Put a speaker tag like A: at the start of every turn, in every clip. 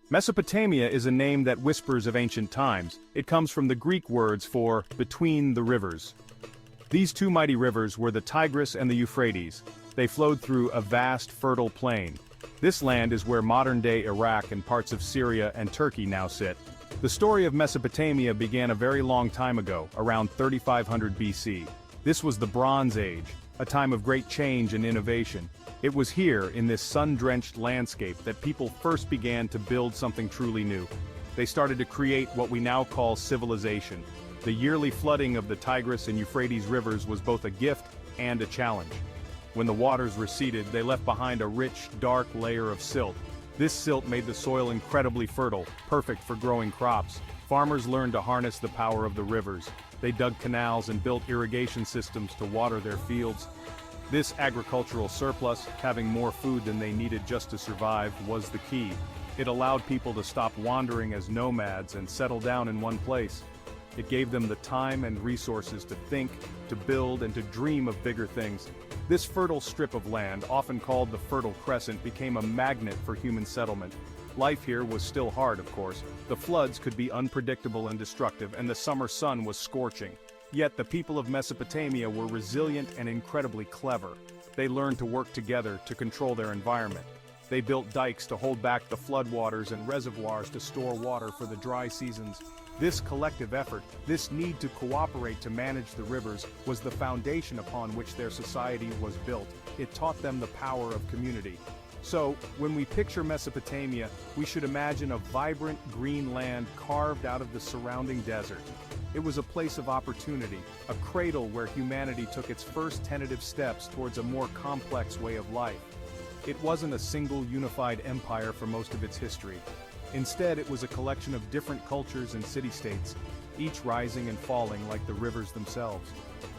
A: Mesopotamia is a name that whispers of ancient times. It comes from the Greek words for between the rivers. These two mighty rivers were the Tigris and the Euphrates. They flowed through a vast, fertile plain. This land is where modern-day Iraq and parts of Syria and Turkey now sit. The story of Mesopotamia began a very long time ago, around 3500 BC. This was the Bronze Age, a time of great change and innovation. It was here, in this sun-drenched landscape, that people first began to build something truly new. They started to create what we now call civilization. The yearly flooding of the Tigris and Euphrates rivers was both a gift and a challenge. When the waters receded, they left behind a rich, dark layer of silt. This silt made the soil incredibly fertile, perfect for growing crops. Farmers learned to harness the power of the rivers. They dug canals and built irrigation systems to water their fields. This agricultural surplus, having more food than they needed just to survive, was the key. It allowed people to stop wandering as nomads and settle down in one place. It gave them the time and resources to think, to build, and to dream of bigger things. This fertile strip of land, often called the Fertile Crescent, became a magnet for human settlement. Life here was still hard, of course. The floods could be unpredictable and destructive, and the summer sun was scorching. Yet the people of Mesopotamia were resilient and incredibly clever. They learned to work together to control their environment. They built dikes to hold back the floodwaters and reservoirs to store water for the dry seasons. This collective effort, this need to cooperate to manage the rivers, was the foundation upon which their society was built. It taught them the power of community. So, when we picture Mesopotamia, we should imagine a vibrant green land carved out of the surrounding desert. It was a place of opportunity, a cradle where humanity took its first tentative steps towards a more complex way of life. It wasn't a single unified empire for most of its history. Instead, it was a collection of different cultures and city-states, each rising and falling like the rivers themselves.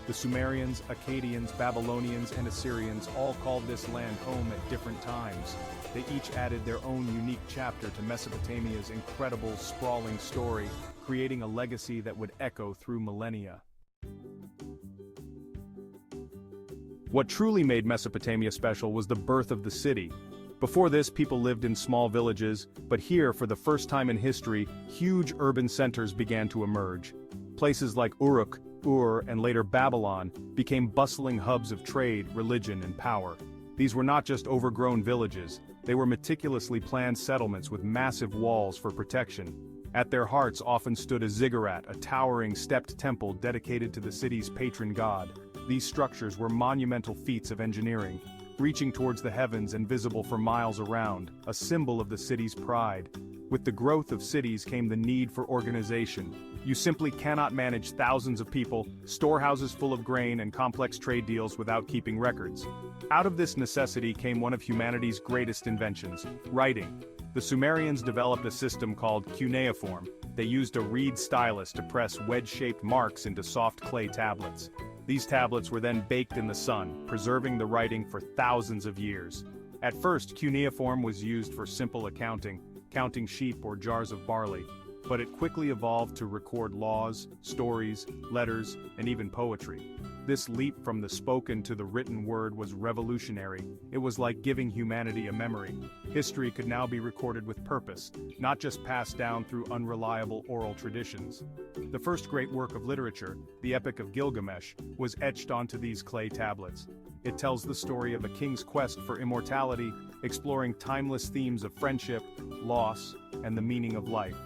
A: The Sumerians, Akkadians, Babylonians, and Assyrians all called this land home at different times. They each added their own unique chapter to Mesopotamia's incredible, sprawling story, creating a legacy that would echo through millennia. What truly made Mesopotamia special was the birth of the city. Before this, people lived in small villages, but here, for the first time in history, huge urban centers began to emerge. Places like Uruk, Ur, and later Babylon became bustling hubs of trade, religion, and power. These were not just overgrown villages, they were meticulously planned settlements with massive walls for protection. At their hearts often stood a ziggurat, a towering stepped temple dedicated to the city's patron god. These structures were monumental feats of engineering, reaching towards the heavens and visible for miles around, a symbol of the city's pride. With the growth of cities came the need for organization. You simply cannot manage thousands of people, storehouses full of grain, and complex trade deals without keeping records. Out of this necessity came one of humanity's greatest inventions, writing. The Sumerians developed a system called Cuneiform. They used a reed stylus to press wedge-shaped marks into soft clay tablets. These tablets were then baked in the sun, preserving the writing for thousands of years. At first, cuneiform was used for simple accounting, counting sheep or jars of barley, but it quickly evolved to record laws, stories, letters, and even poetry. This leap from the spoken to the written word was revolutionary. It was like giving humanity a memory. History could now be recorded with purpose, not just passed down through unreliable oral traditions. The first great work of literature, the Epic of Gilgamesh, was etched onto these clay tablets. It tells the story of a king's quest for immortality, exploring timeless themes of friendship, loss, and the meaning of life.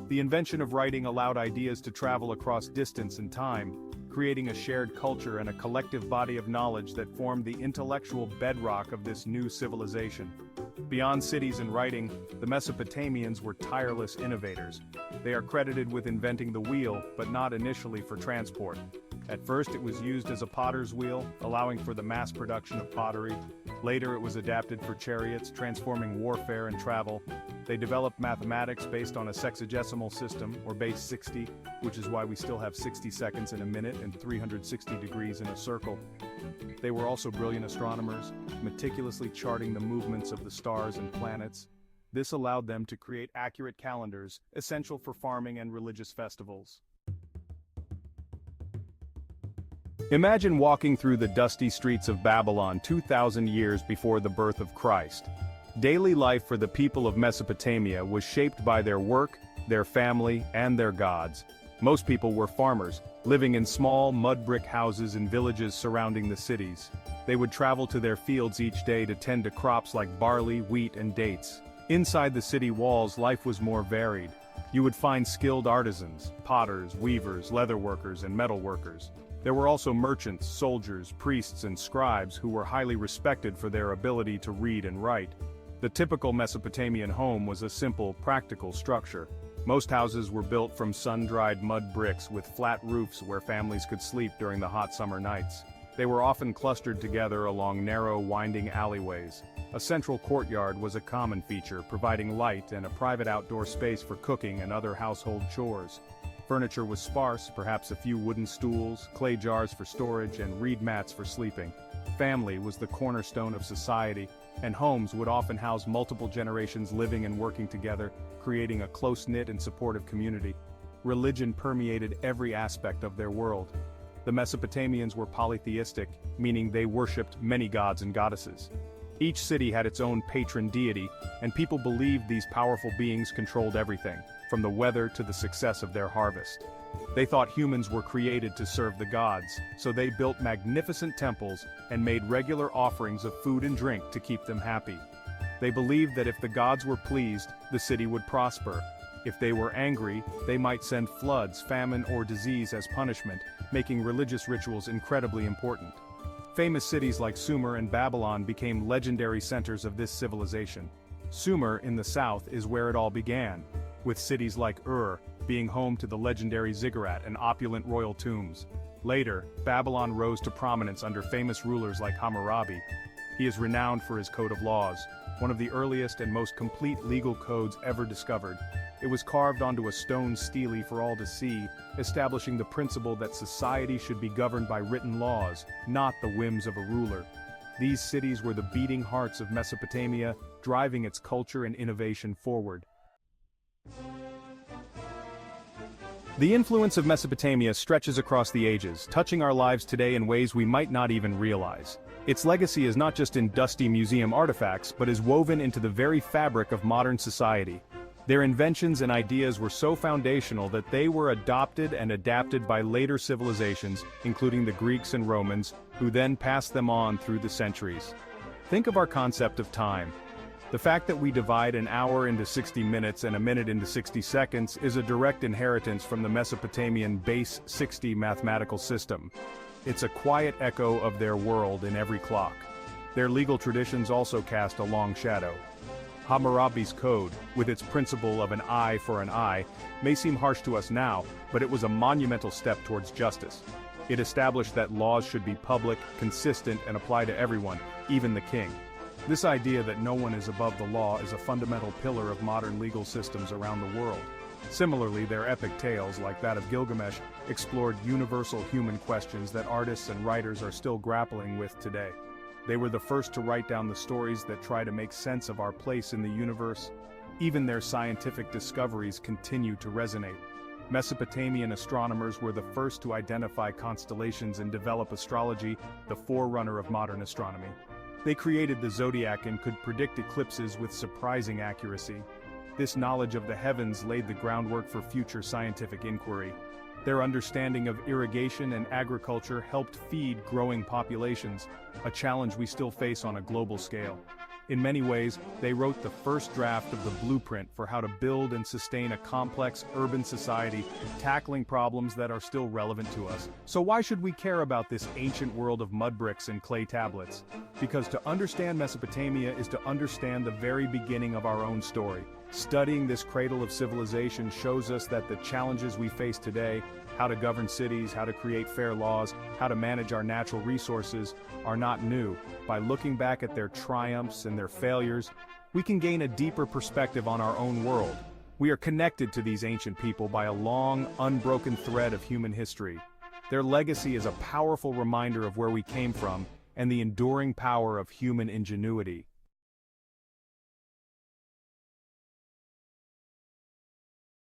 A: The invention of writing allowed ideas to travel across distance and time, creating a shared culture and a collective body of knowledge that formed the intellectual bedrock of this new civilization. Beyond cities and writing, the Mesopotamians were tireless innovators. They are credited with inventing the wheel, but not initially for transport. At first it was used as a potter's wheel, allowing for the mass production of pottery. Later it was adapted for chariots, transforming warfare and travel. They developed mathematics based on a sexagesimal system, or base 60, which is why we still have 60 seconds in a minute and 360 degrees in a circle. They were also brilliant astronomers, meticulously charting the movements of the stars and planets. This allowed them to create accurate calendars, essential for farming and religious festivals. Imagine walking through the dusty streets of Babylon 2,000 years before the birth of Christ. Daily life for the people of Mesopotamia was shaped by their work, their family, and their gods. Most people were farmers, living in small mud brick houses in villages surrounding the cities. They would travel to their fields each day to tend to crops like barley, wheat, and dates. Inside the city walls, life was more varied. You would find skilled artisans, potters, weavers, leather workers, and metal workers. There were also merchants, soldiers, priests, and scribes who were highly respected for their ability to read and write. The typical Mesopotamian home was a simple, practical structure. Most houses were built from sun-dried mud bricks with flat roofs where families could sleep during the hot summer nights. They were often clustered together along narrow, winding alleyways. A central courtyard was a common feature, providing light and a private outdoor space for cooking and other household chores. Furniture was sparse, perhaps a few wooden stools, clay jars for storage, and reed mats for sleeping. Family was the cornerstone of society, and homes would often house multiple generations living and working together, creating a close-knit and supportive community. Religion permeated every aspect of their world. The Mesopotamians were polytheistic, meaning they worshipped many gods and goddesses. Each city had its own patron deity, and people believed these powerful beings controlled everything, from the weather to the success of their harvest. They thought humans were created to serve the gods, so they built magnificent temples and made regular offerings of food and drink to keep them happy. They believed that if the gods were pleased, the city would prosper. If they were angry, they might send floods, famine, or disease as punishment, making religious rituals incredibly important. Famous cities like Sumer and Babylon became legendary centers of this civilization. Sumer in the south is where it all began, with cities like Ur being home to the legendary ziggurat and opulent royal tombs. Later, Babylon rose to prominence under famous rulers like Hammurabi. He is renowned for his code of laws, one of the earliest and most complete legal codes ever discovered. It was carved onto a stone stele for all to see, establishing the principle that society should be governed by written laws, not the whims of a ruler. These cities were the beating hearts of Mesopotamia, driving its culture and innovation forward. The influence of Mesopotamia stretches across the ages, touching our lives today in ways we might not even realize. Its legacy is not just in dusty museum artifacts, but is woven into the very fabric of modern society. Their inventions and ideas were so foundational that they were adopted and adapted by later civilizations, including the Greeks and Romans, who then passed them on through the centuries. Think of our concept of time. The fact that we divide an hour into 60 minutes and a minute into 60 seconds is a direct inheritance from the Mesopotamian base 60 mathematical system. It's a quiet echo of their world in every clock. Their legal traditions also cast a long shadow. Hammurabi's code, with its principle of an eye for an eye, may seem harsh to us now, but it was a monumental step towards justice. It established that laws should be public, consistent, and apply to everyone, even the king. This idea that no one is above the law is a fundamental pillar of modern legal systems around the world. Similarly, their epic tales, like that of Gilgamesh, explored universal human questions that artists and writers are still grappling with today. They were the first to write down the stories that try to make sense of our place in the universe. Even their scientific discoveries continue to resonate. Mesopotamian astronomers were the first to identify constellations and develop astrology, the forerunner of modern astronomy. They created the zodiac and could predict eclipses with surprising accuracy. This knowledge of the heavens laid the groundwork for future scientific inquiry. Their understanding of irrigation and agriculture helped feed growing populations, a challenge we still face on a global scale. In many ways, they wrote the first draft of the blueprint for how to build and sustain a complex urban society, tackling problems that are still relevant to us. So why should we care about this ancient world of mud bricks and clay tablets? Because to understand Mesopotamia is to understand the very beginning of our own story. Studying this cradle of civilization shows us that the challenges we face today, how to govern cities, how to create fair laws, how to manage our natural resources, are not new. By looking back at their triumphs and their failures, we can gain a deeper perspective on our own world. We are connected to these ancient people by a long, unbroken thread of human history. Their legacy is a powerful reminder of where we came from and the enduring power of human ingenuity.